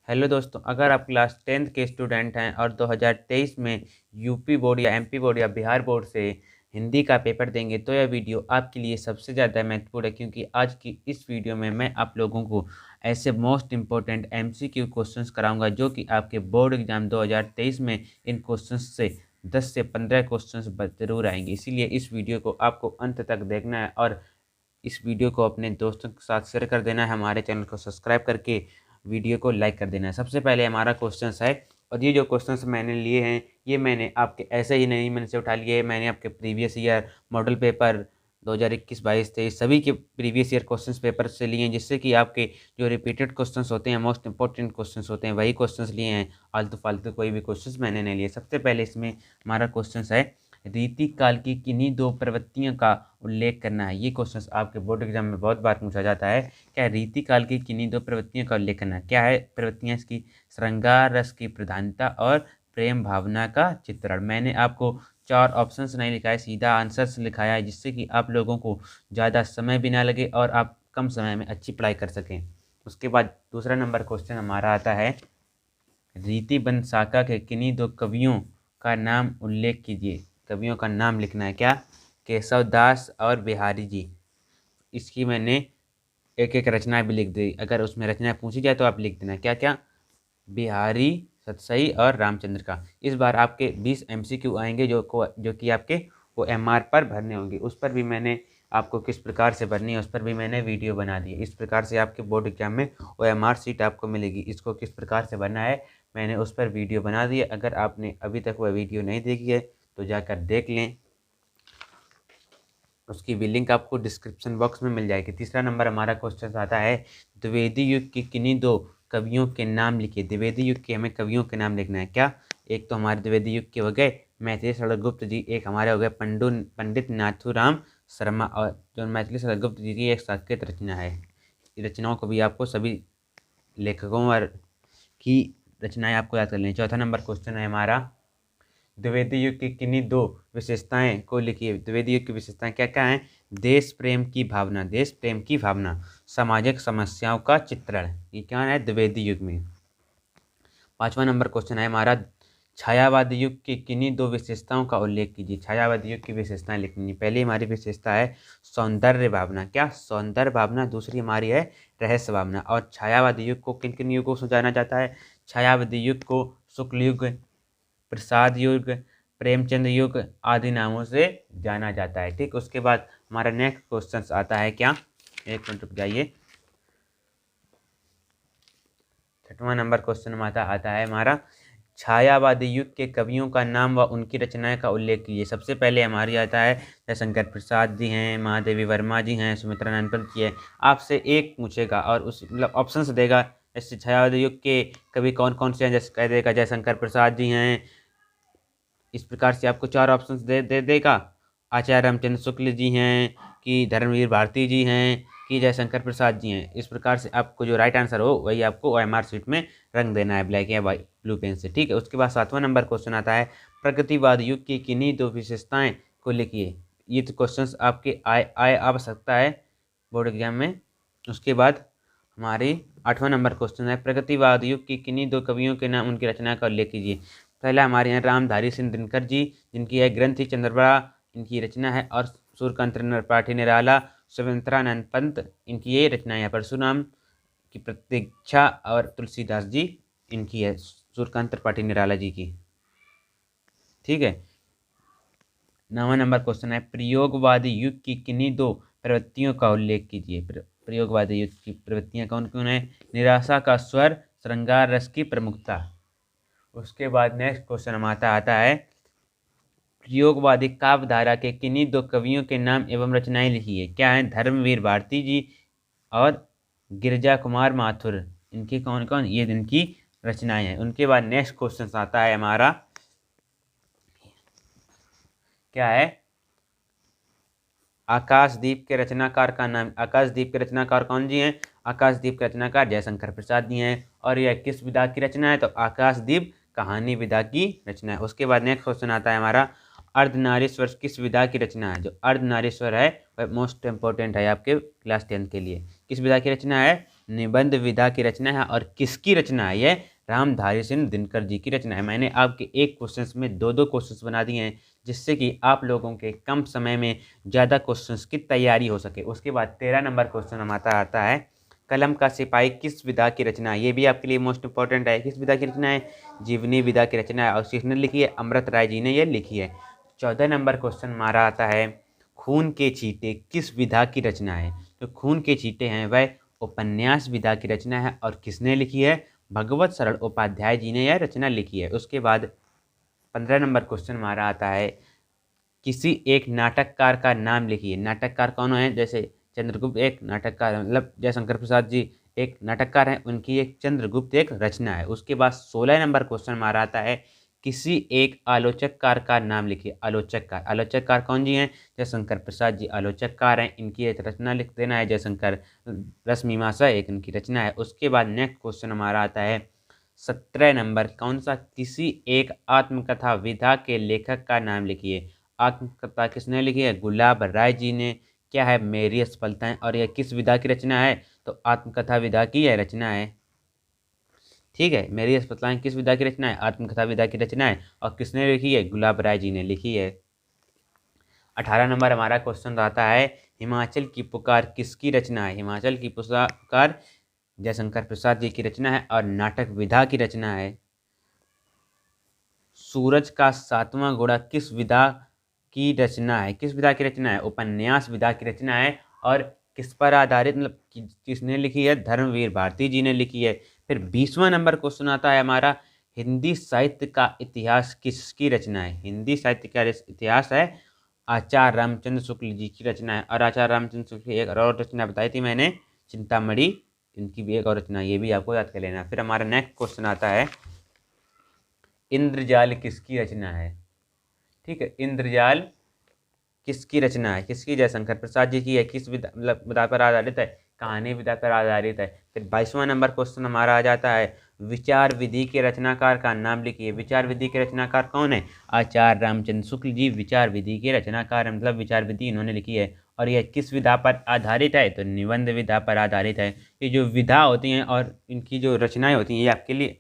Hello दोस्तों, अगर आप क्लास 10th के स्टूडेंट हैं और 2023 में यूपी बोर्ड या एमपी बोर्ड या बिहार बोर्ड से हिंदी का पेपर देंगे तो यह वीडियो आपके लिए सबसे ज़्यादा महत्वपूर्ण है, क्योंकि आज की इस वीडियो में मैं आप लोगों को ऐसे मोस्ट इम्पोर्टेंट एमसीक्यू क्वेश्चंस कराऊंगा जो कि आपके बोर्ड एग्जाम 2023 में इन क्वेश्चंस से 10 से 15 क्वेश्चंस ज़रूर आएंगे। इसीलिए इस वीडियो को आपको अंत तक देखना है और इस वीडियो को अपने दोस्तों के साथ शेयर कर देना है। हमारे चैनल को सब्सक्राइब करके वीडियो को लाइक कर देना है। सबसे पहले हमारा क्वेश्चंस है, और ये जो क्वेश्चंस मैंने लिए हैं ये मैंने आपके ऐसे ही नहीं मैंने से उठा लिए, मैंने आपके प्रीवियस ईयर मॉडल पेपर 2021, 22, 23 सभी के प्रीवियस ईयर क्वेश्चंस पेपर से लिए हैं, जिससे कि आपके जो रिपीटेड क्वेश्चंस होते हैं, मोस्ट इंपॉर्टेंट क्वेश्चंस होते हैं, वही क्वेश्चंस लिए हैं। आलतू फालतू कोई भी क्वेश्चंस मैंने नहीं लिए। सबसे पहले इसमें हमारा क्वेश्चंस है, रीति काल की किन्हीं दो प्रवृत्तियों का उल्लेख करना है। ये क्वेश्चन आपके बोर्ड एग्जाम में बहुत बार पूछा जाता है। क्या रीति काल की किन्हीं दो प्रवृत्तियों का उल्लेख करना है? क्या है प्रवृत्तियाँ इसकी? श्रृंगार रस की प्रधानता और प्रेम भावना का चित्रण। मैंने आपको 4 ऑप्शंस नहीं लिखा है, सीधा आंसर्स लिखाया है, जिससे कि आप लोगों को ज़्यादा समय भी ना लगे और आप कम समय में अच्छी पढ़ाई कर सकें। उसके बाद दूसरा नंबर क्वेश्चन हमारा आता है, रीति बंध शाखा के किन्हीं दो कवियों का नाम उल्लेख कीजिए। कवियों का नाम लिखना है। क्या? केशव दास और बिहारी जी। इसकी मैंने एक एक रचना भी लिख दी। अगर उसमें रचना पूछी जाए तो आप लिख देना क्या क्या। बिहारी, सतसई और रामचंद्र का। इस बार आपके 20 एमसीक्यू आएंगे जो कि आपके वो एमआर पर भरने होंगे। उस पर भी मैंने आपको किस प्रकार से भरनी है उस पर भी मैंने वीडियो बना दी है। इस प्रकार से आपके बोर्ड एग्जाम में वो एमआर सीट आपको मिलेगी। इसको किस प्रकार से भरना है मैंने उस पर वीडियो बना दी है। अगर आपने अभी तक वह वीडियो नहीं देखी है तो जाकर देख लें, उसकी भी लिंक आपको डिस्क्रिप्शन बॉक्स में मिल जाएगी। तीसरा नंबर हमारा क्वेश्चन आता है, द्विवेदी युग की किन्हीं दो कवियों के नाम लिखिए। द्विवेदी युग के हमें कवियों के नाम लिखना है। क्या? एक तो हमारे द्विवेदी युग के हो गए मैथिली शरद गुप्त जी, एक हमारे हो गए पंडित नाथूराम शर्मा, और जो मैथिली शरद गुप्त जी की एक संस्कृत रचना है। रचनाओं को भी आपको सभी लेखकों और की रचनाएं आपको याद कर लेनी। चौथा नंबर क्वेश्चन है हमारा, द्विवेदी युग की किन्हीं दो विशेषताएं को लिखिए। द्विवेदी युग की विशेषताएं क्या क्या हैं? देश प्रेम की भावना, देश प्रेम की भावना, सामाजिक समस्याओं का चित्रण। ये क्या है द्विवेदी युग में। पांचवा नंबर क्वेश्चन है हमारा, छायावादी युग की किन्हीं दो विशेषताओं का उल्लेख कीजिए। छायावादी युग की विशेषताएं लिखनी। पहली हमारी विशेषता है सौंदर्य भावना। क्या? सौंदर्य भावना। दूसरी हमारी है रहस्य भावना। और छायावादी युग को किन किन युगों से जाना जाता है? छायावादी युग को शुक्ल युग, प्रसाद युग, प्रेमचंद युग आदि नामों से जाना जाता है। ठीक, उसके बाद हमारा नेक्स्ट क्वेश्चन आता है, क्या? एक मिनट रुक जाइए। छठवां नंबर क्वेश्चन आता है हमारा, छायावादी युग के कवियों का नाम व उनकी रचनाएं का उल्लेख कीजिए। सबसे पहले हमारी आता है जयशंकर प्रसाद जी हैं, महादेवी वर्मा जी हैं, सुमित्रानंद पंत जी हैं। आपसे एक पूछेगा और उस मतलब ऑप्शंस देगा, जैसे छायावादी युग के कवि कौन कौन से हैं, जैसे कह देगा जयशंकर प्रसाद जी हैं। इस प्रकार से आपको 4 ऑप्शंस दे देगा। आचार्य रामचंद्र शुक्ल जी हैं, कि धर्मवीर भारती जी हैं, कि जयशंकर प्रसाद जी हैं। इस प्रकार से आपको जो राइट आंसर हो वही आपको ओएमआर शीट में रंग देना है, ब्लैक या वाइट ब्लू पेन से। ठीक है, उसके बाद 7वां नंबर क्वेश्चन आता है, प्रगतिवाद युग की किन्हीं दो विशेषताएं को लिखिए। ये तो क्वेश्चन आपके आए आ सकता है बोर्ड एग्जाम में। उसके बाद हमारी 8वां नंबर क्वेश्चन है, प्रगतिवाद युग की किन्हीं दो कवियों के नाम उनकी रचना का उल्लेख कीजिए। पहला हमारे यहाँ रामधारी सिंह दिनकर जी, जिनकी है ग्रंथि चंद्रबड़ा, इनकी रचना है, और सूर्यकांत त्रिपाठी निराला, सुमित्रानंद पंत, इनकी ये रचना है। परशुराम की प्रतीक्षा और तुलसीदास जी, इनकी है सूर्यकांत त्रिपाठी निराला जी की। ठीक है, 9वां नंबर क्वेश्चन है, प्रयोगवादी युग की किन्हीं दो प्रवृत्तियों का उल्लेख कीजिए। प्रयोगवादी युग की प्रवृत्तियां कौन कौन है? निराशा का स्वर, श्रृंगार रस की प्रमुखता। उसके बाद नेक्स्ट क्वेश्चन हमारा आता है, प्रयोगवादी काव्य धारा के किन्हीं दो कवियों के नाम एवं रचनाएं लिखिए। क्या है? धर्मवीर भारती जी और गिरिजा कुमार माथुर। इनकी कौन कौन ये इनकी रचनाएं हैं। उनके बाद नेक्स्ट क्वेश्चन आता है हमारा, क्या है? आकाशदीप के रचनाकार का नाम। आकाशदीप के रचनाकार कौन जी हैं? आकाशदीप के रचनाकार जयशंकर प्रसाद जी हैं। और यह किस विधा की रचना है? तो आकाशदीप कहानी विधा की रचना है। उसके बाद नेक्स्ट क्वेश्चन आता है हमारा, अर्धनारीश्वर किस विधा की रचना है? जो अर्धनारीश्वर है वह मोस्ट इंपॉर्टेंट है आपके क्लास 10 के लिए। किस विधा की रचना है? निबंध विधा की रचना है और किसकी रचना है? यह रामधारी सिंह दिनकर जी की रचना है। मैंने आपके एक क्वेश्चंस में दो क्वेश्चंस बना दिए हैं, जिससे कि आप लोगों के कम समय में ज़्यादा क्वेश्चंस की तैयारी हो सके। उसके बाद 13 नंबर क्वेश्चन हमारा आता है, कलम का सिपाही किस विधा की रचना है? ये भी आपके लिए मोस्ट इंपॉर्टेंट है। किस विधा की रचना है? जीवनी विधा की रचना है, और किसने लिखी है? अमृत राय जी ने यह लिखी है। 14 नंबर क्वेश्चन हमारा आता है, खून के छींटे किस विधा की रचना है? तो खून के छींटे हैं वह उपन्यास विधा की रचना है, और किसने लिखी है? भगवत सरल उपाध्याय जी ने यह रचना लिखी है। उसके बाद 15 नंबर क्वेश्चन हमारा आता है, किसी एक नाटककार का नाम लिखिए। नाटककार कौन है? जैसे चंद्रगुप्त एक नाटककार है, मतलब जयशंकर प्रसाद जी एक नाटककार हैं, उनकी एक चंद्रगुप्त एक रचना है। उसके बाद 16 नंबर क्वेश्चन हमारा आता है, किसी एक आलोचककार का नाम लिखिए। आलोचककार, आलोचककार कौन जी हैं? जयशंकर प्रसाद जी आलोचककार हैं, इनकी एक रचना लिख देना है। जयशंकर रसमीमांसा एक इनकी रचना है। उसके बाद नेक्स्ट क्वेश्चन हमारा आता है 17 नंबर, कौन सा? किसी एक आत्मकथा विधा के लेखक का नाम लिखिए। आत्मकथा किसने लिखी है? गुलाब राय जी ने। क्या है? मेरी असफलताएं। और यह किस विधा की रचना है? तो आत्मकथा विधा की यह रचना है। ठीक है, मेरी असफलताएं किस विधा की रचना है? आत्मकथा विधा की रचना है, और किसने लिखी है? गुलाब राय जी ने लिखी है। 18 नंबर हमारा क्वेश्चन आता है, हिमाचल की पुकार किसकी रचना है? हिमाचल की पुकार जयशंकर प्रसाद जी की रचना है, और नाटक विधा की रचना है। सूरज का सातवां घोड़ा किस विधा की रचना है? किस विधा की रचना है? उपन्यास विधा की रचना है, और किस पर आधारित, मतलब किसने लिखी है? धर्मवीर भारती जी ने लिखी है। फिर 20वां नंबर क्वेश्चन आता है हमारा, हिंदी साहित्य का इतिहास किसकी रचना है? हिंदी साहित्य का इतिहास है आचार्य रामचंद्र शुक्ल जी की रचना है। और आचार्य रामचंद्र शुक्ल की एक और रचना बताई थी मैंने, चिंतामणि, इनकी भी एक और रचना, ये भी आपको याद कर लेना। फिर हमारा नेक्स्ट क्वेश्चन आता है, इंद्रजाल किसकी रचना है? ठीक है, इंद्रजाल किसकी रचना है? किसकी? जयशंकर प्रसाद जी की है। किस विधा, मतलब विधा पर आधारित है? कहानी विधा पर आधारित है। फिर 22वां नंबर क्वेश्चन हमारा आ जाता है, विचार विधि के रचनाकार का नाम लिखिए। विचार विधि के रचनाकार कौन है? आचार्य रामचंद्र शुक्ल जी विचार विधि के रचनाकार, मतलब विचार विधि इन्होंने लिखी है। और यह किस विधा पर आधारित है? तो निबंध विधा पर आधारित है। ये जो विधा होती हैं और इनकी जो रचनाएं होती हैं, ये आपके लिए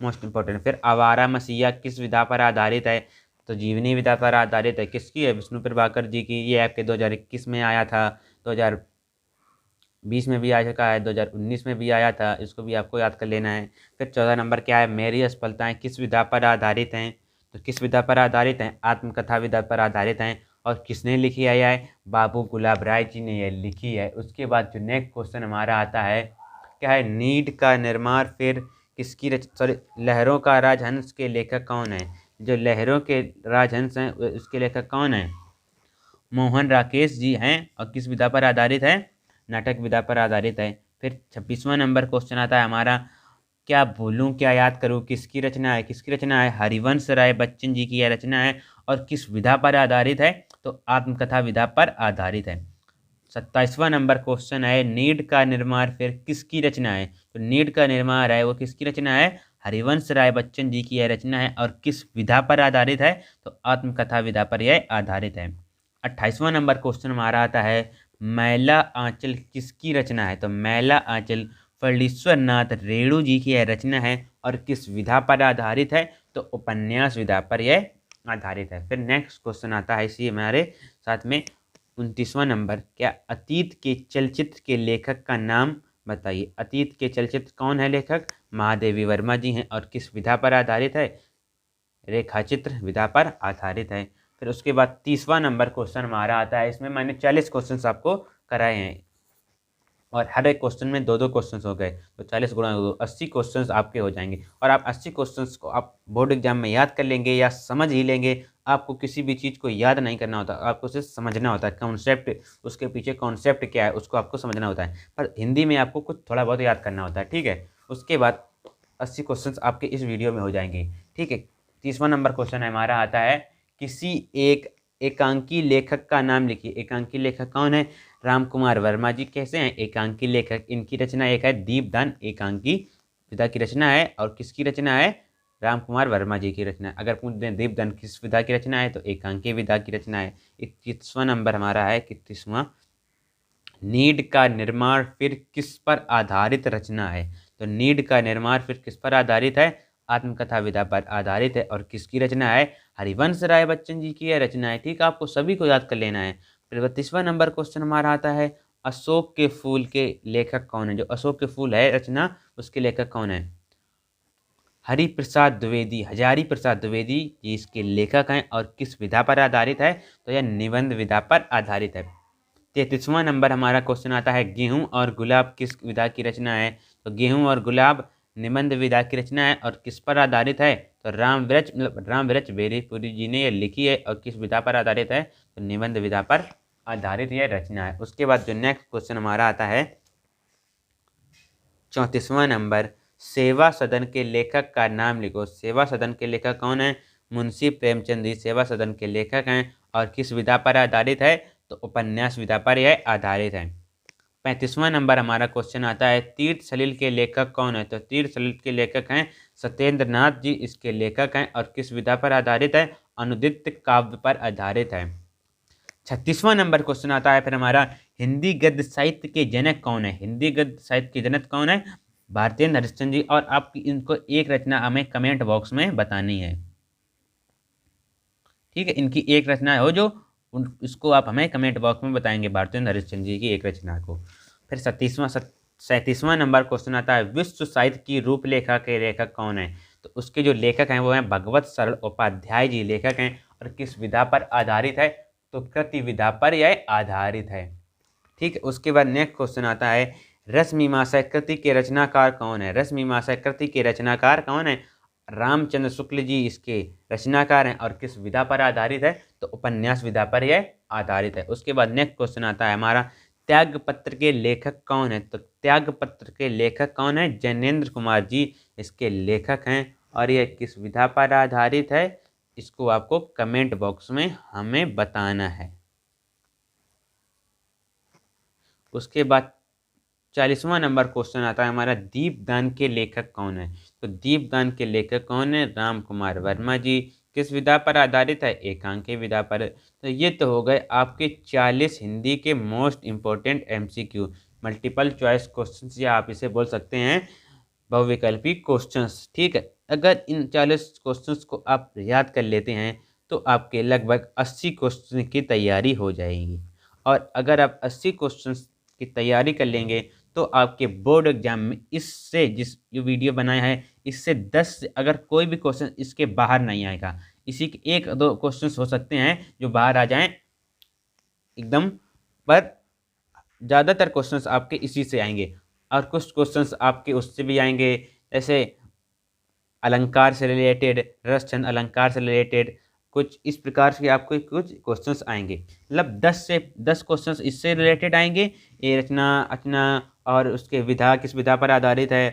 मोस्ट इंपॉर्टेंट। फिर आवारा मसीहा किस विधा पर आधारित है? तो जीवनी विधा पर आधारित है। किसकी है? विष्णु प्रभाकर जी की। ये आपके 2021 में आया था, 2020 में भी आ चुका है, 2019 में भी आया था, इसको भी आपको याद कर लेना है। फिर 14 नंबर क्या है, मेरी असफलताएं किस विधा पर आधारित हैं? तो किस विधा पर आधारित हैं? आत्मकथा विधा पर आधारित हैं। और किसने लिखी है? यह बाबू गुलाब राय जी ने यह लिखी है। उसके बाद जो नेक्स्ट क्वेश्चन हमारा आता है, क्या है? नीड का निर्माण फिर किसकी सॉरी, लहरों का राजहंस के लेखक कौन है? जो लहरों के राजहंस हैं उसके लेखक कौन है? मोहन राकेश जी हैं। और किस विधा पर आधारित है? नाटक विधा पर आधारित है। फिर 26वां नंबर क्वेश्चन आता है हमारा, क्या भूलूं क्या याद करूं किसकी रचना है? किसकी रचना है? हरिवंश राय बच्चन जी की यह रचना है। और किस विधा पर आधारित है? तो आत्मकथा विधा पर आधारित है। 27वां नंबर क्वेश्चन है, नीड का निर्माण फिर किसकी रचना है? तो नीड का निर्माण है वो किसकी रचना है? हरिवंश राय बच्चन जी की यह रचना है। और किस विधा पर आधारित है? तो आत्मकथा विधा पर यह आधारित है। 28वां नंबर क्वेश्चन हमारा आता है, मैला आंचल किसकी रचना है? तो मैला आंचल फलीश्वर नाथ रेणु जी की यह रचना है। और किस विधा पर आधारित है? तो उपन्यास विधा पर यह आधारित है। फिर नेक्स्ट क्वेश्चन आता है इसी हमारे साथ में 29वां नंबर, क्या अतीत के चलचित्र के लेखक का नाम बताइए। अतीत के चलचित्र कौन है लेखक? महादेवी वर्मा जी हैं। और किस विधा पर आधारित है? रेखाचित्र विधा पर आधारित है। फिर उसके बाद 30वां नंबर क्वेश्चन हमारा आता है, इसमें मैंने 40 क्वेश्चन आपको कराए हैं, और हर एक क्वेश्चन में दो क्वेश्चन हो गए, तो 40 गुणा 2 80 क्वेश्चन आपके हो जाएंगे। और आप 80 क्वेश्चन को आप बोर्ड एग्जाम में याद कर लेंगे या समझ ही लेंगे। आपको किसी भी चीज़ को याद नहीं करना होता, आपको सिर्फ समझना होता है। कॉन्सेप्ट, उसके पीछे कॉन्सेप्ट क्या है उसको आपको समझना होता है। पर हिंदी में आपको कुछ थोड़ा बहुत याद करना होता है। ठीक है, उसके बाद 80 क्वेश्चन आपके इस वीडियो में हो जाएंगे। ठीक है, 30वां नंबर क्वेश्चन हमारा आता है, किसी एक एकांकी लेखक का नाम लिखिए। एकांकी लेखक कौन है? राम कुमार वर्मा जी कैसे हैं? एकांकी लेखक। इनकी रचना एक है दीपदान, एकांकी विधा की रचना है। और किसकी रचना है? राम कुमार वर्मा जी की रचना है। अगर पूछ दें दीपदान किस विधा की रचना है, तो एकांकी विधा की रचना है। 31वां नंबर हमारा है, 31वां नीड का निर्माण फिर किस पर आधारित रचना है। तो नीड का निर्माण फिर किस पर आधारित है, आत्मकथा विधा पर आधारित है। और किसकी रचना है, हरिवंश राय बच्चन जी की यह रचना है। ठीक है, आपको सभी को याद कर लेना है। फिर 32वां नंबर क्वेश्चन हमारा आता है, अशोक के फूल के लेखक कौन है। जो अशोक के फूल है रचना, उसके लेखक कौन है, हरि प्रसाद द्विवेदी, हजारी प्रसाद द्विवेदी जी इसके लेखक हैं। और किस विधा पर आधारित है, तो यह निबंध विधा पर आधारित है। 33वां नंबर हमारा क्वेश्चन आता है, गेहूं और गुलाब किस विधा की रचना है। तो गेहूं और गुलाब निबंध विधा की रचना है। और किस पर आधारित है, तो रामवृक्ष बेरीपुरी जी ने यह लिखी है। और किस विधा पर आधारित है, तो निबंध विधा पर आधारित यह रचना है। उसके बाद जो नेक्स्ट क्वेश्चन हमारा आता है 34वां नंबर, सेवा सदन के लेखक का नाम लिखो। सेवा सदन के लेखक कौन है, मुंशी प्रेमचंद जी सेवा सदन के लेखक हैं। और किस विधा पर आधारित है, तो उपन्यास विधा पर यह आधारित है। 35वां नंबर हमारा क्वेश्चन आता है, तीर्थ सलिल के लेखक कौन है। तो तीर्थ सलिल के लेखक हैं सत्येंद्र नाथ जी इसके लेखक हैं। और किस विधा पर आधारित है, अनुदित काव्य पर आधारित है। 36वां नंबर क्वेश्चन आता है फिर हमारा, हिंदी गद्य साहित्य के जनक कौन है। हिंदी गद्य साहित्य के जनक कौन है, भारतेंद्र हरिश्चंद्र जी। और आपकी इनको एक रचना हमें कमेंट बॉक्स में बतानी है। ठीक है, इनकी एक रचना हो जो इसको आप हमें कमेंट बॉक्स में बताएंगे, भारतेंद्र हरिश्चंद्र जी की एक रचना को। फिर 37वां नंबर क्वेश्चन आता है, विश्व साहित्य की रूपरेखा के लेखक कौन है। तो उसके जो लेखक हैं वो हैं भगवत सरल उपाध्याय जी लेखक हैं। और किस विधा पर आधारित है, तो कृति विधा पर यह आधारित है। ठीक है, उसके बाद नेक्स्ट क्वेश्चन आता है, रसमीमांसा कृति के रचनाकार कौन है। रसमीमांसा कृति के रचनाकार कौन है, रामचंद्र शुक्ल जी इसके रचनाकार हैं। और किस विधा पर आधारित है, तो उपन्यास विधा पर यह आधारित है। उसके बाद नेक्स्ट क्वेश्चन आता है हमारा, त्यागपत्र के लेखक कौन है। तो त्यागपत्र के लेखक कौन है, जैनेन्द्र कुमार जी इसके लेखक हैं। और यह किस विधा पर आधारित है, इसको आपको कमेंट बॉक्स में हमें बताना है। उसके बाद 40वां नंबर क्वेश्चन आता है हमारा, दीपदान के लेखक कौन है। तो दीपदान के लेखक कौन है, राम कुमार वर्मा जी। किस विधा पर आधारित है, एकांकी विधा पर। तो ये तो हो गए आपके 40 हिंदी के most important MCQ, multiple choice questions, या आप इसे बोल सकते हैं बहुविकल्पी क्वेश्चंस। ठीक है, अगर इन 40 क्वेश्चंस को आप याद कर लेते हैं तो आपके लगभग 80 क्वेश्चन की तैयारी हो जाएगी। और अगर आप 80 क्वेश्चंस की तैयारी कर लेंगे तो आपके बोर्ड एग्जाम में इससे, जिस जो वीडियो बनाया है इससे 10 से अगर कोई भी क्वेश्चन इसके बाहर नहीं आएगा। इसी के 1-2 क्वेश्चंस हो सकते हैं जो बाहर आ जाएं एकदम, पर ज़्यादातर क्वेश्चंस आपके इसी से आएंगे। और कुछ क्वेश्चंस आपके उससे भी आएंगे, जैसे अलंकार से रिलेटेड, रसचंद अलंकार से रिलेटेड, कुछ इस प्रकार से आपको कुछ क्वेश्चंस आएंगे। मतलब 10 से 10 क्वेश्चंस इससे रिलेटेड आएंगे, ये रचना अचना और उसके विधा किस विधा पर आधारित है,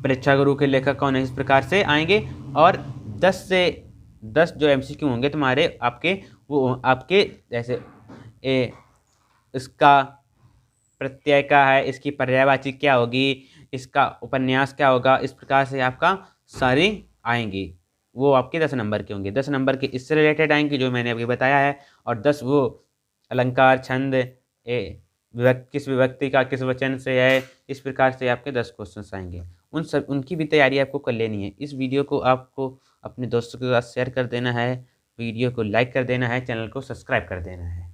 परीक्षा गुरु के लेखक कौन है, इस प्रकार से आएंगे। और 10 से 10 जो एमसीक्यू होंगे तुम्हारे आपके, वो आपके जैसे इसका प्रत्यय क्या है, इसकी पर्यायवाची क्या होगी, इसका उपन्यास क्या होगा, इस प्रकार से आपका सारी आएंगी। वो आपके 10 नंबर के होंगे। 10 नंबर के इससे रिलेटेड आएंगे जो मैंने अभी बताया है। और 10 वो अलंकार छंद किस विभक्ति का किस वचन से है, इस प्रकार से आपके 10 क्वेश्चन आएंगे। उनकी भी तैयारी आपको कर लेनी है। इस वीडियो को आपको अपने दोस्तों के साथ शेयर कर देना है, वीडियो को लाइक कर देना है, चैनल को सब्सक्राइब कर देना है।